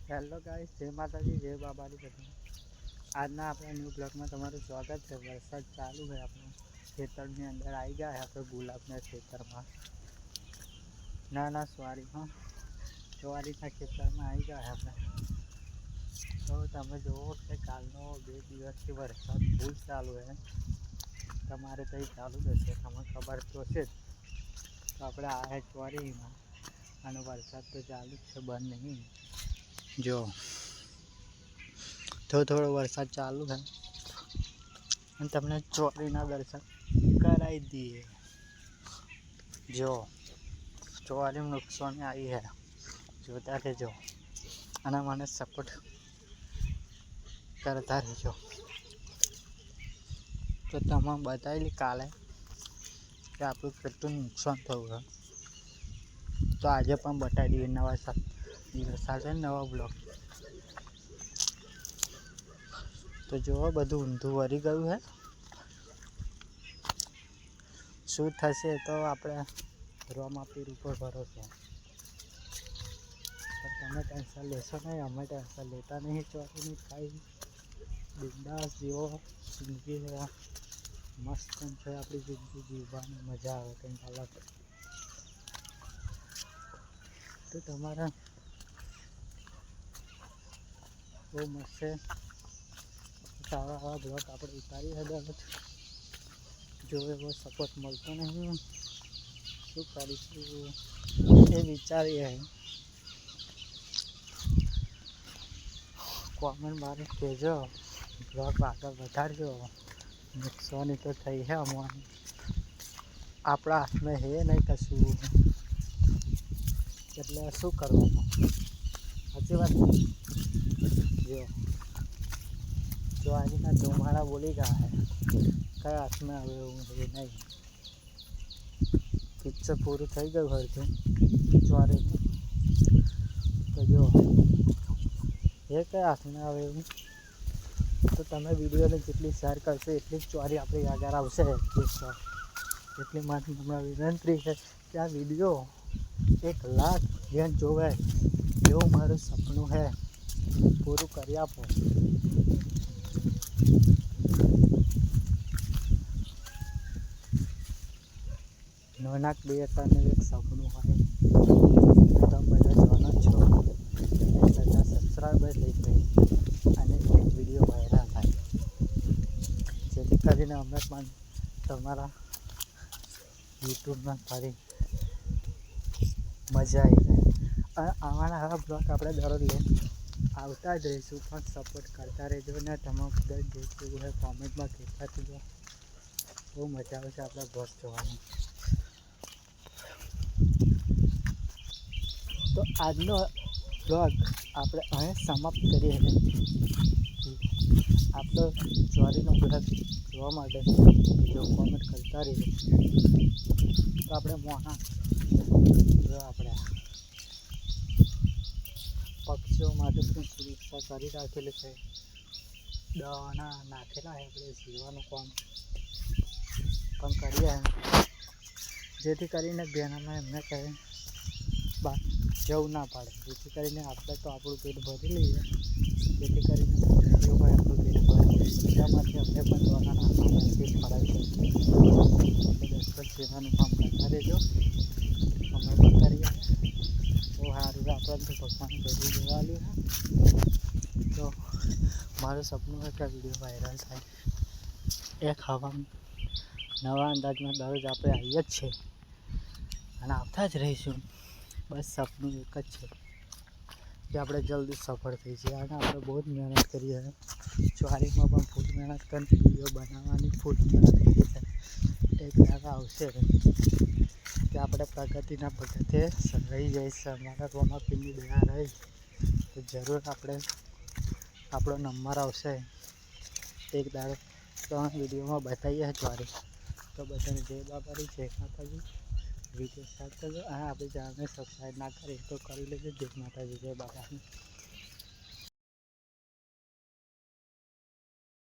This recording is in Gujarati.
હેલો ગાઈસ, જય માતાજી, જય બાબારી બધાને. આજના આપણા ન્યૂ બ્લોગમાં તમારું સ્વાગત છે. વરસાદ ચાલુ છે, આપણે ખેતરની અંદર આવી ગયા આપણે ગુલાબના ખેતરમાં. ના સોરીમાં ચોરીના ખેતરમાં આવી ગયા આપણે. તો તમે જુઓ કે કાલનો 2 દિવસથી વરસાદ ફૂલ ચાલુ છે. તમારે કંઈ ચાલુ જ હશે, તમને ખબર તો છે જ. તો આપણે આ ચોરીમાં અને વરસાદ તો ચાલુ જ છે, બંધ નહીં. જો થોડો વરસાદ ચાલુ છે અને તમને ચોરીના દર્શન કરાવી દઈએ. જો ચોરી નુકસાન આવી છે, જોતા રહેજો અને મને સપોર્ટ કરતા રહેજો. તો તમે બતાવેલી કાલે કે આપણું કેટલું નુકસાન થયું છે, તો આજે પણ બતાવી દઈએ નવા સાથે નવા બ્લોગ. તો જુઓ બધું ઊંધું વળી ગયું છે. શું થશે તો આપણે રોમાપીર ઉપર ભરોસો. તમે ટેન્શન લેશો નહીં, અમે ટેન્શન લેતા નહીં. ચોરીની ખાઈ બિંદાસ જીવો જિંદગી મસ્ત છે. આપણી જિંદગી જીવવાની મજા આવે કંઈક અલગ. તો તમારા બહુ મસ્ત છે. સારા બ્લોગ આપણે ઉતારી હતા. જો એવો સપોર્ટ મળતો નહીં, શું કરીશું એ વિચારીએ. કોમેન્ટ મારે કહેજો, બ્લોગ આગળ વધારજો. નુકસાની તો થઈ છે અમારે, આપણા હાથમાં હે નહીં કશું, એટલે શું કરવાનું. સાચી વાત. જો આજના ધુમાડા બોલી ગયા છે, કયા હાથમાં આવે એવું એ નહીં. પિક્ચર પૂરું થઈ ગયું હોય છે ચોરીનું. તો જો એ કયા હાથમાં આવે એવું. તો તમે વિડીયોને જેટલી શેર કરશો એટલી જ ચોરી આપણી આગળ આવશે. એટલી માટે તમને વિનંતી છે કે આ વિડીયો 1 લાખ જણ જોવે એવું મારું સપનું છે, પૂરું કરી આપો. નાના ક્રિએટરનું એક સપનું હોય, તમે બધા જાણો છો. બધા સબસ્ક્રાઈબર થઈ જાય અને એક વિડીયો વાયરલ થાય, જેથી કરીને અમે પણ તમારા યુટ્યુબમાં ફરી મજા આવી જાય. અને આવાના આવા બ્લોગ આપણે દરરોજ આવતા જ રહીશું, પણ સપોર્ટ કરતા રહેજો. ને તમે બધા જોઈતું હોય કોમેન્ટમાં કહેતા રહેજો. બહુ મજા આવે છે આપણા બ્લોગ જોવાની. તો આજનો બ્લોગ આપણે અહીં સમાપ્ત કરીએ. આપણો ચોરીનો બ્લોગ જોવા માટે જો કોમેન્ટ કરતા રહીએ. તો આપણે આપણે પક્ષીઓ માટે પણ સુરક્ષા કરી રાખેલી છે. દવાના નાખેલા છે, આપણે જીવવાનું કામ પણ કરીએ, જેથી કરીને બેનામાં એમને કહે બહાર જવું ના પડે. જેથી કરીને આપણે તો આપણું પેટ ભરી લઈએ, જેથી કરીને એવું હોય આપણું પેટ ભરે. એટલા માટે આપણે પણ દવાના નાખવાના પેટ ભરાવી શકીએ. દસ સેવાનું કામ કરતા રહેજો, અમે પણ કરીએ. બહુ સારું આપણને તો ભગવાન બધું જોવાલ્યું છે. તો મારું સપનું છે કે આ વિડીયો વાયરલ થાય. એક ખાવાનું નવા અંદાજમાં દરરોજ આપણે આવીએ જ છે અને આવતા જ રહીશું. બસ સપનું એક જ છે કે આપણે જલ્દી સફળ થઈ જઈએ. અને આપણે બહુ જ મહેનત કરીએ છીએ. ચોરીમાં પણ ફૂલ મહેનત કરી, વિડીયો બનાવવાની ફૂલ મહેનત કરીએ છીએ. એક દાડો આવશે કે આપણે પ્રગતિના પગથિયે રહી જઈશું. અમારા રોમાપીરની દયા રહી તો જરૂર આપણે આપણો નંબર આવશે એક દાડો. 3 વિડીયોમાં બતાવીએ ચોરી. તો બધાને જય બાબારી, જય માતાજી. વિડીયો સ્ટાર્ટ કરજો. અને આપણી ચેનલને સબસ્ક્રાઈબ ના કરી તો કરી લેજો. જય માતાજી, જય બાબારી.